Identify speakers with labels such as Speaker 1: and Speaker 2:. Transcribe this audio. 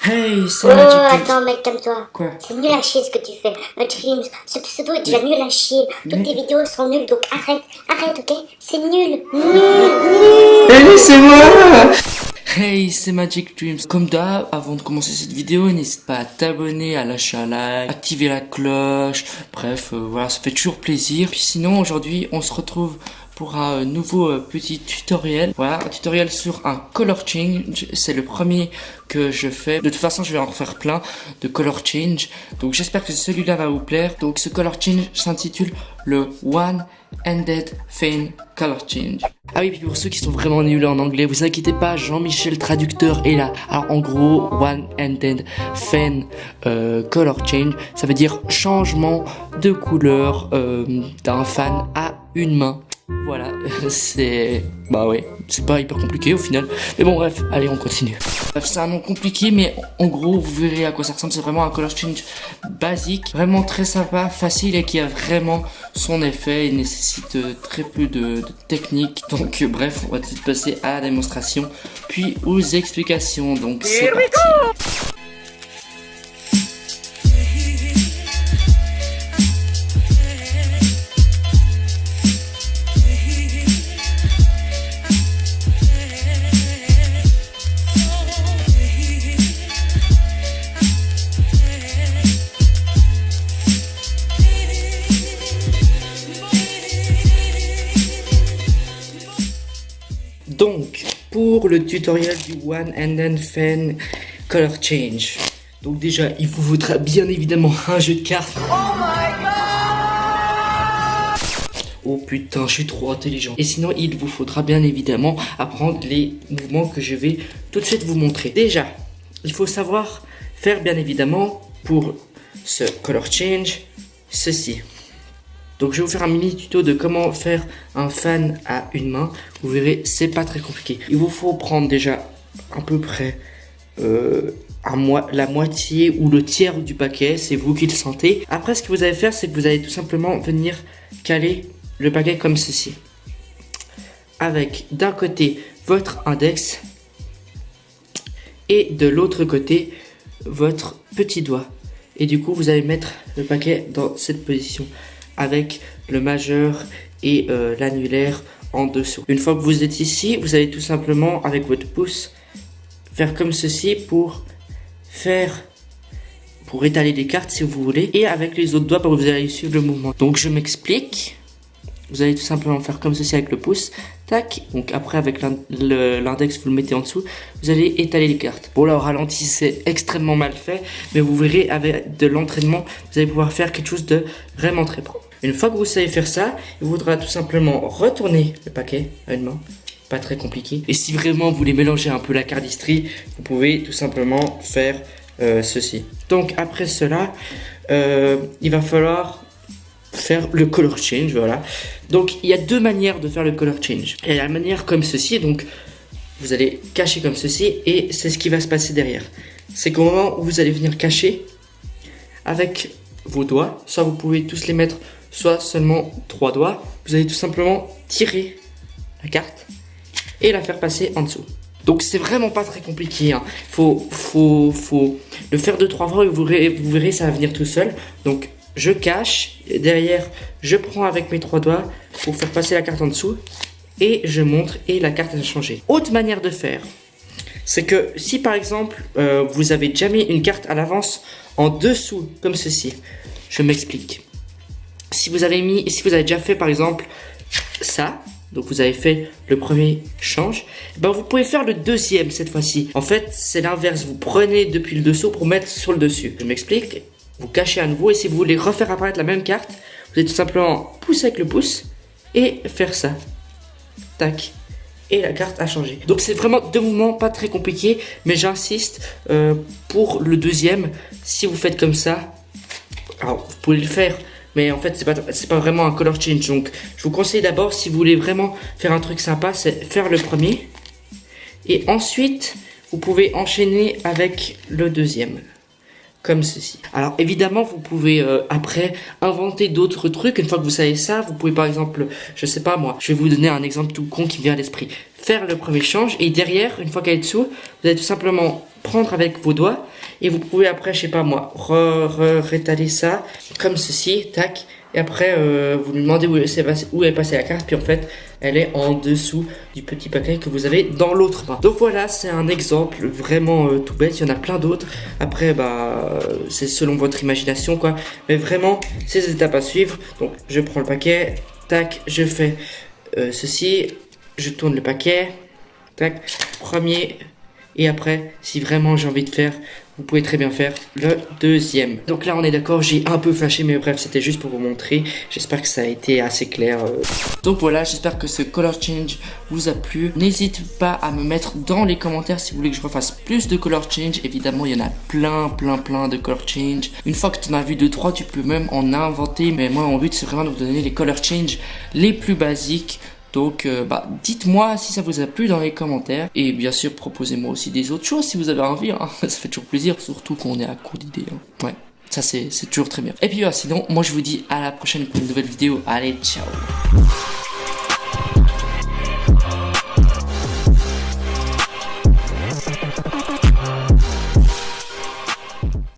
Speaker 1: Hey, c'est
Speaker 2: Oh,
Speaker 1: Magic.
Speaker 2: attends mec, calme-toi.
Speaker 1: Quoi?
Speaker 2: C'est nul à chier ce que tu fais. Dreams, ce pseudo est déjà nul à chier. Toutes tes vidéos sont nulles, donc arrête, ok? C'est nul.
Speaker 1: Hey, laissez-moi! Hey, c'est Magic Dreams. Comme d'hab, avant de commencer cette vidéo, n'hésite pas à t'abonner, à lâcher un like, activer la cloche. Bref, voilà, ça fait toujours plaisir. Puis sinon, aujourd'hui, on se retrouve pour un nouveau petit tutoriel. Voilà, un tutoriel sur un color change. C'est le premier que je fais. De toute façon, je vais en refaire plein de color change. Donc j'espère que celui-là va vous plaire. Donc ce color change s'intitule le One-Handed Fan Color Change. Ah oui, puis pour ceux qui sont vraiment nuls en anglais, vous inquiétez pas, Jean-Michel traducteur est là. Alors en gros, One-Handed Fan Color Change, ça veut dire changement de couleur d'un fan à une main. Voilà, c'est... Bah ouais, c'est pas hyper compliqué au final. Mais bon bref, allez on continue. Bref, c'est un nom compliqué, mais en gros, vous verrez à quoi ça ressemble. C'est vraiment un color change basique, vraiment très sympa, facile et qui a vraiment son effet. Il nécessite très peu de technique. Donc bref, on va tout de suite passer à la démonstration, puis aux explications. Donc c'est parti. Donc, pour le tutoriel du One-Handed Fan Color Change, donc déjà, il vous faudra bien évidemment un jeu de cartes. Oh my god! Oh putain, je suis trop intelligent. Et sinon, il vous faudra bien évidemment apprendre les mouvements que je vais tout de suite vous montrer. Déjà, il faut savoir faire bien évidemment pour ce Color Change, ceci. Donc je vais vous faire un mini tuto de comment faire un fan à une main. Vous verrez, c'est pas très compliqué. Il vous faut prendre déjà à peu près la moitié ou le tiers du paquet. C'est vous qui le sentez. Après, ce que vous allez faire, c'est que vous allez tout simplement venir caler le paquet comme ceci. Avec d'un côté votre index et de l'autre côté votre petit doigt. Et du coup, vous allez mettre le paquet dans cette position, avec le majeur et l'annulaire en dessous. Une fois que vous êtes ici, vous allez tout simplement, avec votre pouce, faire comme ceci pour étaler les cartes si vous voulez. Et avec les autres doigts, vous allez suivre le mouvement. Donc je m'explique. Vous allez tout simplement faire comme ceci avec le pouce. Tac. Donc après, avec l'index, vous le mettez en dessous. Vous allez étaler les cartes. Bon, là, au ralenti, c'est extrêmement mal fait. Mais vous verrez, avec de l'entraînement, vous allez pouvoir faire quelque chose de vraiment très propre. Une fois que vous savez faire ça, il vous faudra tout simplement retourner le paquet à une main. Pas très compliqué. Et si vraiment vous voulez mélanger un peu la cardistrie, vous pouvez tout simplement faire ceci. Donc après cela, il va falloir faire le color change, voilà. Donc il y a deux manières de faire le color change. Il y a la manière comme ceci, donc vous allez cacher comme ceci et c'est ce qui va se passer derrière. C'est qu'au moment où vous allez venir cacher avec vos doigts, soit vous pouvez tous les mettre, soit seulement 3 doigts, vous allez tout simplement tirer la carte et la faire passer en dessous. Donc c'est vraiment pas très compliqué, hein. Faut le faire 2-3 fois et vous verrez ça va venir tout seul. Donc je cache, et derrière je prends avec mes 3 doigts pour faire passer la carte en dessous et je montre et la carte a changé. Autre manière de faire, c'est que si par exemple vous avez déjà mis une carte à l'avance en dessous comme ceci, je m'explique. Si vous avez déjà fait par exemple ça, donc vous avez fait le premier change, ben vous pouvez faire le deuxième cette fois-ci. En fait c'est l'inverse, vous prenez depuis le dessous pour mettre sur le dessus. Je m'explique. Vous cachez à nouveau et si vous voulez refaire apparaître la même carte, vous allez tout simplement pousser avec le pouce et faire ça. Tac. Et la carte a changé. Donc c'est vraiment deux mouvements pas très compliqués, mais j'insiste pour le deuxième, si vous faites comme ça, alors vous pouvez le faire, mais en fait c'est pas vraiment un color change. Donc je vous conseille d'abord, si vous voulez vraiment faire un truc sympa, c'est faire le premier et ensuite vous pouvez enchaîner avec le deuxième. Comme ceci. Alors évidemment vous pouvez après inventer d'autres trucs. Une fois que vous savez ça, vous pouvez par exemple, je sais pas moi, je vais vous donner un exemple tout con qui me vient à l'esprit. Faire le premier change et derrière, une fois qu'elle est dessous, vous allez tout simplement prendre avec vos doigts et vous pouvez après, je sais pas moi, rétaler ça comme ceci, tac. Et après, vous lui demandez où est passée la carte, puis en fait, elle est en dessous du petit paquet que vous avez dans l'autre main. Donc voilà, c'est un exemple vraiment tout bête. Il y en a plein d'autres. Après, bah, c'est selon votre imagination, quoi. Mais vraiment, c'est les étapes à suivre. Donc, je prends le paquet, tac, je fais ceci, je tourne le paquet, tac, premier. Et après, si vraiment j'ai envie de faire, vous pouvez très bien faire le deuxième. Donc là, on est d'accord, j'ai un peu flashé, mais bref, c'était juste pour vous montrer. J'espère que ça a été assez clair. Donc voilà, j'espère que ce color change vous a plu. N'hésitez pas à me mettre dans les commentaires si vous voulez que je refasse plus de color change. Évidemment, il y en a plein de color change. Une fois que tu en as vu 2-3, tu peux même en inventer. Mais moi, mon but, c'est vraiment de vous donner les color change les plus basiques. Donc, dites-moi si ça vous a plu dans les commentaires. Et bien sûr, proposez-moi aussi des autres choses si vous avez envie. Hein. Ça fait toujours plaisir, surtout qu'on est à court d'idées. Hein. Ouais, ça c'est toujours très bien. Et puis, sinon, moi je vous dis à la prochaine pour une nouvelle vidéo. Allez, ciao!